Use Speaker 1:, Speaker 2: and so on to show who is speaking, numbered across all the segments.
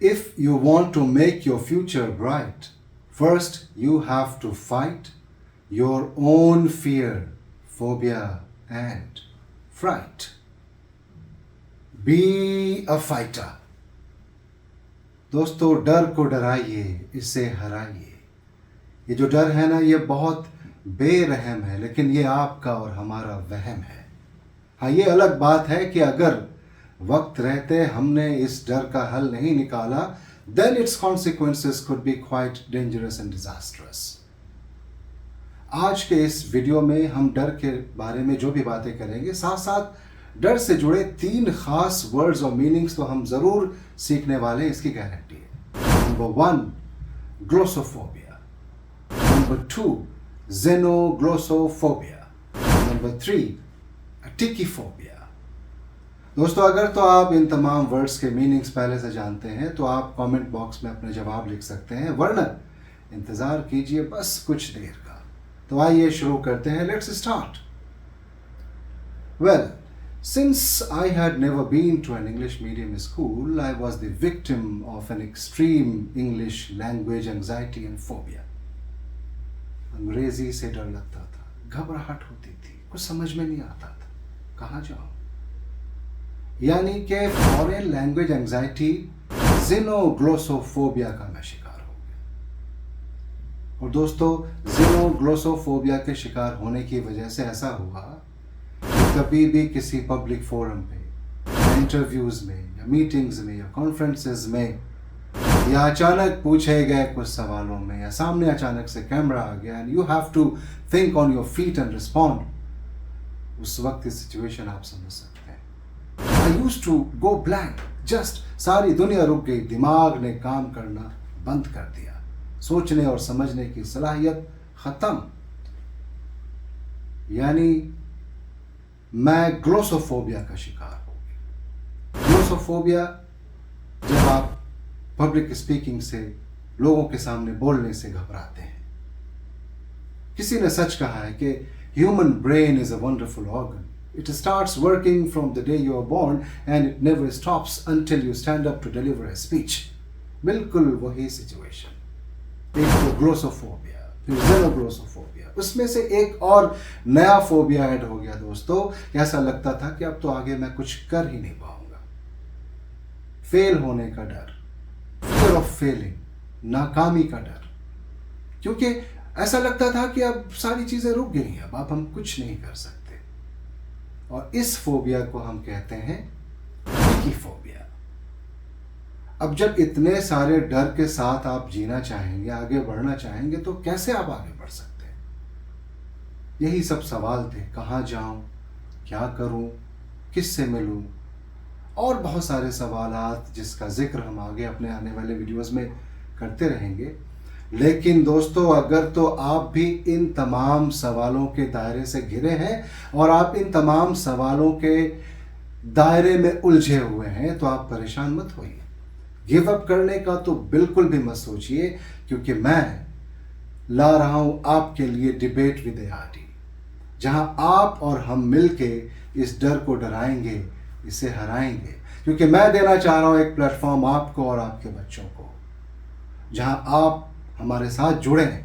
Speaker 1: If you want to make your future bright, first you have to fight your own fear, phobia, and fright. Be a fighter. दोस्तों, डर को डराइए, इसे हराइए. ये जो डर है ना, ये बहुत बेरहम है, लेकिन ये आपका और हमारा वहम है. हाँ, ये अलग बात है कि अगर वक्त रहते हमने इस डर का हल नहीं निकाला, then its consequences could be quite dangerous and disastrous. आज के इस वीडियो में हम डर के बारे में जो भी बातें करेंगे, साथ साथ डर से जुड़े 3 खास वर्ड्स और मीनिंग्स तो हम जरूर सीखने वाले, इसकी गारंटी है. Number 1, glossophobia. Number 2, xenoglossophobia. Number 3, टिकीफोबिया. दोस्तों, अगर तो आप इन तमाम वर्ड्स के मीनिंग्स पहले से जानते हैं तो आप कमेंट बॉक्स में अपने जवाब लिख सकते हैं, वरना इंतज़ार कीजिए बस कुछ देर का. तो आइए शुरू करते हैं. Let's start. Well, since I had never been to an English medium school, I was the victim of an extreme English language anxiety and phobia. अंग्रेजी से डर लगता था, घबराहट होती थी, कुछ समझ में नहीं आता था, कहाँ जाऊँ. यानी कि फॉरेन लैंग्वेज एंजाइटी, ज़ेनोग्लोसोफोबिया का मैं शिकार हो गया. और दोस्तों, ज़ेनोग्लोसोफोबिया के शिकार होने की वजह से ऐसा हुआ कि कभी भी किसी पब्लिक फोरम पे या इंटरव्यूज़ में या मीटिंग्स में या कॉन्फ्रेंसेस में या अचानक पूछे गए कुछ सवालों में या सामने अचानक से कैमरा आ गया and you have to think on your feet and respond, उस वक्त की सिचुएशन आप समझ सकते हैं. I used to go blank. Just सारी दुनिया रुक गई, दिमाग ने काम करना बंद कर दिया, सोचने और समझने की सलाहियत खत्म. यानी मैं ग्लोसोफोबिया का शिकार हो गया. ग्लोसोफोबिया जब आप पब्लिक स्पीकिंग से, लोगों के सामने बोलने से घबराते हैं. किसी ने सच कहा है कि human brain is a wonderful organ. It starts working from the day you are born and it never stops until you stand up to deliver a speech. बिल्कुल वही सिचुएशन. एक तो ग्लोसोफोबिया, फिर ज़ेनोग्लोसोफोबिया, उसमें से एक और नया फोबिया ऐड हो गया दोस्तों. ऐसा लगता था कि अब तो आगे मैं कुछ कर ही नहीं पाऊंगा. फेल होने का डर, फियर ऑफ फेलिंग, नाकामी का डर. क्योंकि ऐसा लगता था कि अब सारी चीजें रुक गई हैं, अब हम कुछ नहीं कर सकते. और इस फोबिया को हम कहते हैं टिकीफोबिया. अब जब इतने सारे डर के साथ आप जीना चाहेंगे, आगे बढ़ना चाहेंगे, तो कैसे आप आगे बढ़ सकते हैं? यही सब सवाल थे. कहाँ जाऊं, क्या करूं, किससे मिलूं, और बहुत सारे सवालात जिसका जिक्र हम आगे अपने आने वाले वीडियोस में करते रहेंगे. लेकिन दोस्तों, अगर तो आप भी इन तमाम सवालों के दायरे से घिरे हैं और आप इन तमाम सवालों के दायरे में उलझे हुए हैं, तो आप परेशान मत होइए. गिव अप करने का तो बिल्कुल भी मत सोचिए, क्योंकि मैं ला रहा हूं आपके लिए डिबेट विद एआरडी, जहां आप और हम मिलके इस डर को डराएंगे, इसे हराएंगे. क्योंकि मैं देना चाह रहा हूं एक प्लेटफॉर्म आपको और आपके बच्चों को, जहां आप हमारे साथ जुड़ें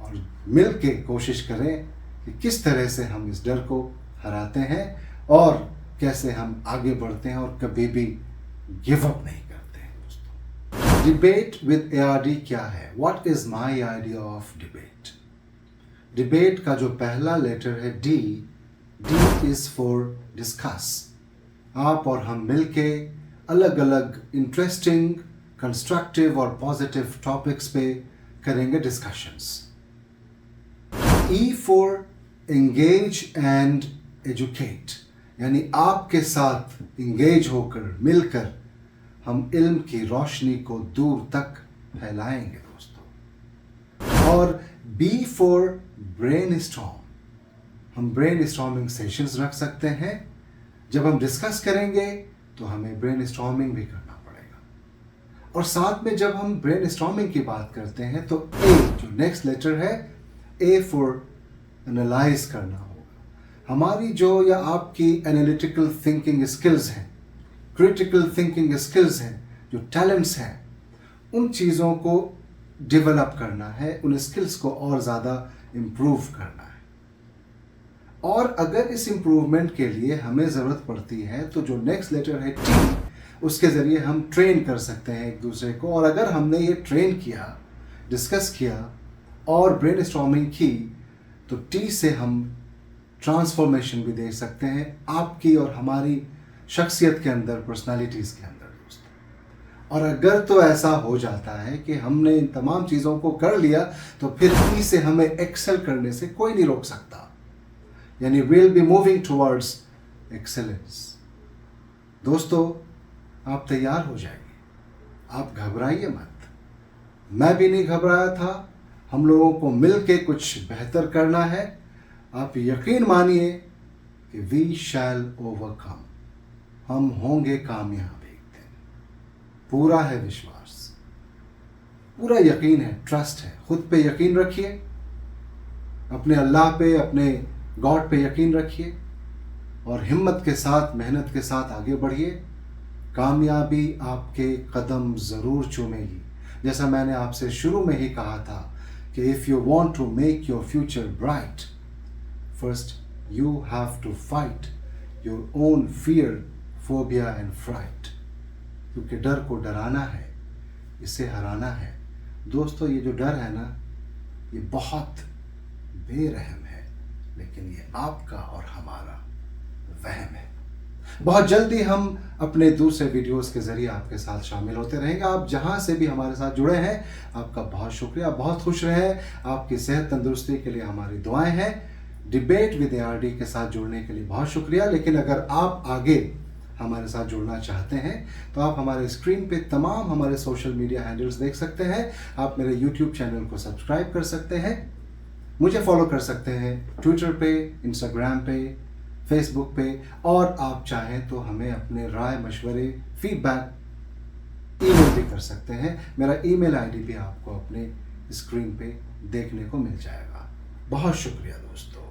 Speaker 1: और मिल के कोशिश करें कि किस तरह से हम इस डर को हराते हैं और कैसे हम आगे बढ़ते हैं और कभी भी गिव अप नहीं करते हैं. दोस्तों, डिबेट विद एआरडी क्या है? What is my idea of debate? Debate का जो पहला लेटर है डी इज फॉर डिस्कस. आप और हम मिलके अलग अलग इंटरेस्टिंग, कंस्ट्रक्टिव और पॉजिटिव टॉपिक्स पे करेंगे discussions. E for engage and educate, यानी आपके साथ इंगेज होकर, मिलकर हम इल्म की रोशनी को दूर तक फैलाएंगे दोस्तों. और बी फॉर ब्रेन स्टॉर्म, हम ब्रेन स्टॉर्मिंग सेशंस रख सकते हैं. जब हम डिस्कस करेंगे तो हमें ब्रेन स्टॉर्मिंग भी करना पड़ेगा. और साथ में जब हम ब्रेन स्टॉर्मिंग की बात करते हैं तो ए, जो नेक्स्ट लेटर है, ए फॉर एनालाइज करना होगा. हमारी जो या आपकी एनालिटिकल थिंकिंग स्किल्स हैं, क्रिटिकल थिंकिंग स्किल्स हैं, जो टैलेंट्स हैं, उन चीज़ों को डेवलप करना है, उन स्किल्स को और ज़्यादा इम्प्रूव करना है। और अगर इस इम्प्रूवमेंट के लिए हमें ज़रूरत पड़ती है तो जो नेक्स्ट लेटर है टी, उसके ज़रिए हम ट्रेन कर सकते हैं एक दूसरे को। और अगर हमने ये ट्रेन किया, डिस्कस किया और ब्रेनस्टॉर्मिंग की, तो टी से हम ट्रांसफॉर्मेशन भी देख सकते हैं आपकी और हमारी शख्सियत के अंदर, पर्सनालिटीज़ के अंदर दोस्तों। और अगर तो ऐसा हो जाता है कि हमने इन तमाम चीज़ों को कर लिया, तो फिर टी से हमें एक्सेल करने से कोई नहीं रोक सकता। यानी will be moving towards excellence. दोस्तों, आप तैयार हो जाइए, आप घबराइए मत। मैं भी नहीं घबराया था। हम लोगों को मिल के कुछ बेहतर करना है। आप यकीन मानिए कि वी शैल ओवरकम, हम होंगे कामयाब एक दिन। पूरा है विश्वास, पूरा यकीन है, ट्रस्ट है। खुद पे यकीन रखिए, अपने अल्लाह पे, अपने गॉड पे यकीन रखिए और हिम्मत के साथ, मेहनत के साथ आगे बढ़िए। कामयाबी आपके कदम ज़रूर चूमेगी। जैसा मैंने आपसे शुरू में ही कहा था कि if you want to make your future bright, first you have to fight your own fear, phobia and fright. क्योंकि डर को डराना है, इसे हराना है। दोस्तों, ये जो डर है ना, ये बहुत बेरहम है, लेकिन ये आपका और हमारा वहम है। बहुत जल्दी हम अपने दूसरे वीडियोस के जरिए आपके साथ शामिल होते रहेंगे। आप जहां से भी हमारे साथ जुड़े हैं, आपका बहुत शुक्रिया। बहुत खुश रहें। आपकी सेहत तंदुरुस्ती के लिए हमारी दुआएं हैं। डिबेट विद ARD के साथ जुड़ने के लिए बहुत शुक्रिया। लेकिन अगर आप आगे हमारे साथ जुड़ना चाहते हैं तो आप हमारे स्क्रीन पे तमाम हमारे सोशल मीडिया हैंडल्स देख सकते हैं। आप मेरे YouTube चैनल को सब्सक्राइब कर सकते हैं, मुझे फॉलो कर सकते हैं ट्विटर पे, इंस्टाग्राम पे, फेसबुक पे। और आप चाहें तो हमें अपने राय, मशवरे, फीडबैक ईमेल भी कर सकते हैं। मेरा ईमेल ID भी आपको अपने स्क्रीन पे देखने को मिल जाएगा। बहुत शुक्रिया दोस्तों।